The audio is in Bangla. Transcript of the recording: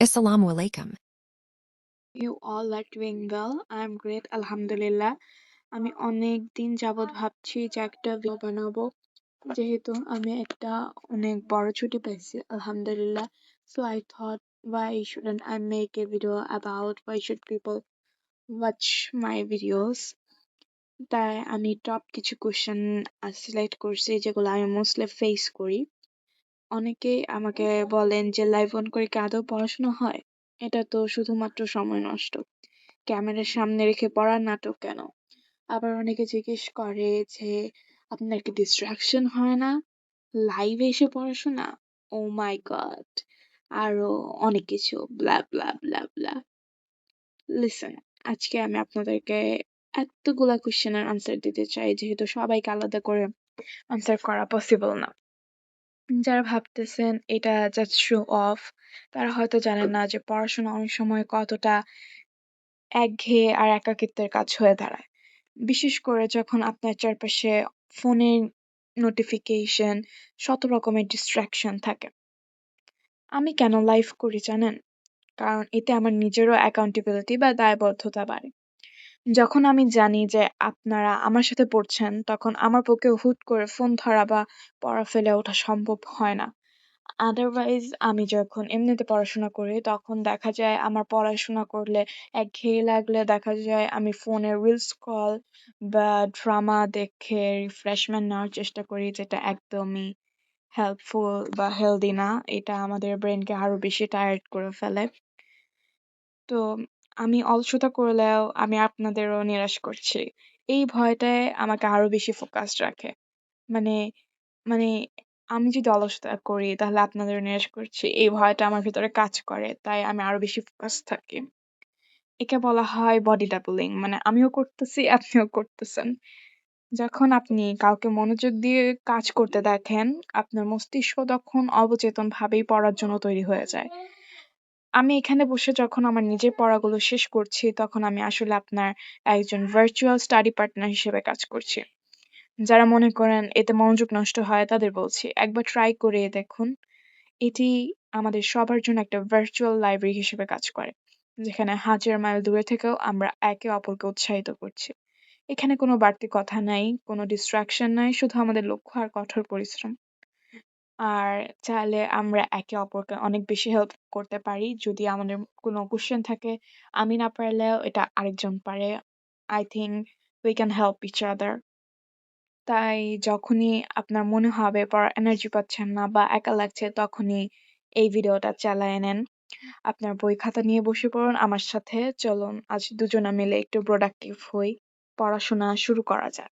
Assalamu alaikum. You all are doing well. I'm great, আলহামদুলিল্লাহ। আমি অনেক দিন যাবৎ ভাবছি যে একটা ভিডিও বানাবো, যেহেতু আমি একটা অনেক বড় ছুটি পেয়েছি আলহামদুলিল্লাহ। So I thought, why shouldn't I make a video about why should people watch my videos? তাই আমি টপ কিছু কোশ্চেন সিলেক্ট করছি যেগুলো আমি মোস্টলি ফেস করি। অনেকেই আমাকে বলেন যে লাইভ অন করে কি আদৌ পড়াশোনা হয়? এটা তো শুধুমাত্র সময় নষ্ট। ক্যামেরার সামনে রেখে পড়ার নাটক কেন? আবার অনেকে জিজ্ঞেস করে যে আপনার কি ডিস্ট্রাকশন হয় না লাইভে এসে পড়াশোনা? ও মাই গড, আরো অনেক কিছু ব্লা ব্লা ব্লা ব্লা। লিসেন, আজকে আমি আপনাদেরকে এতগুলা কোশ্চেনের আনসার দিতে চাই, যেহেতু সবাইকে আলাদা করে আনসার করা পসিবল না। যারা ভাবতেছেন এটা জাস্ট শো অফ, তারা হয়তো জানেন না যে পড়াশোনা অনেক সময় কতটা একঘেয়ে আর একাকিত্বের কাজ হয়ে দাঁড়ায়। বিশেষ করে যখন আপনার চারপাশে ফোনের নোটিফিকেশন, শত রকমের ডিস্ট্রাকশন থাকে। আমি কেন লাইভ করি জানেন? কারণ এতে আমার নিজেরও অ্যাকাউন্টেবিলিটি বা দায়বদ্ধতা বাড়ে। যখন আমি জানি যে আপনারা আমার সাথে পড়ছেন, তখন আমার পক্ষে হুট করে ফোন ধরা বা পড়া ফেলে ওঠা সম্ভব হয় না। আদারওয়াইজ আমি যখন এমনিতে পড়াশোনা করি, তখন দেখা যায় আমার পড়াশোনা করলে একঘেয়ে লাগলে দেখা যায় আমি ফোনে রিলস স্ক্রল বা ড্রামা দেখে রিফ্রেশমেন্ট নেওয়ার চেষ্টা করি, যেটা একদমই হেল্পফুল বা হেলদি না। এটা আমাদের ব্রেনকে আরো বেশি টায়ার্ড করে ফেলে। তো আমি অলসতা করলেও আমি আপনাদেরও নিরাশ করছি। এই ভয়টাই আমাকে আরো বেশি ফোকাসড রাখে। মানে মানে আমি যদি অলসতা করি তাহলে আপনাদেরও নিরাশ করছি। এই ভয়টা আমার ভিতরে কাজ করে। তাই আমি আরো বেশি ফোকাস থাকি। একে বলা হয় বডি ডাবলিং। মানে আমিও করতেছি, আপনিও করতেছেন। যখন আপনি কাউকে মনোযোগ দিয়ে কাজ করতে দেখেন, আপনার মস্তিষ্ক তখন অবচেতনভাবেই পড়ার জন্য তৈরি হয়ে যায়। আমি এখানে বসে যখন আমার নিজের পড়াগুলো শেষ করছি, তখন আমি আসলে আপনার একজন ভার্চুয়াল স্টাডি পার্টনার হিসেবে কাজ করছি। যারা মনে করেন এতে মনোযোগ নষ্ট হয়, তাদের বলছি একবার ট্রাই করে দেখুন। এটি আমাদের সবার জন্য একটা ভার্চুয়াল লাইব্রেরি হিসেবে কাজ করে, যেখানে হাজার মাইল দূরে থেকেও আমরা একে অপরকে উৎসাহিত করছি। এখানে কোনো বাড়তি কথা নাই, কোনো ডিস্ট্রাকশন নাই, শুধু আমাদের লক্ষ্য আর কঠোর পরিশ্রম। আর চাইলে আমরা একে অপরকে অনেক বেশি হেল্প করতে পারি। যদি আমাদের কোনো কোয়েশ্চেন থাকে, আমি না পারলেও এটা আরেকজন পারে। I think we can help each other. তাই যখনই আপনার মনে হবে পড়ার এনার্জি পাচ্ছেন না বা একা লাগছে, তখনই এই ভিডিওটা চালায়ে নেন। আপনার বই খাতা নিয়ে বসে পড়ুন আমার সাথে। চলুন আজ দুজনে মিলে একটু প্রোডাক্টিভ হই। পড়াশোনা শুরু করা যাক।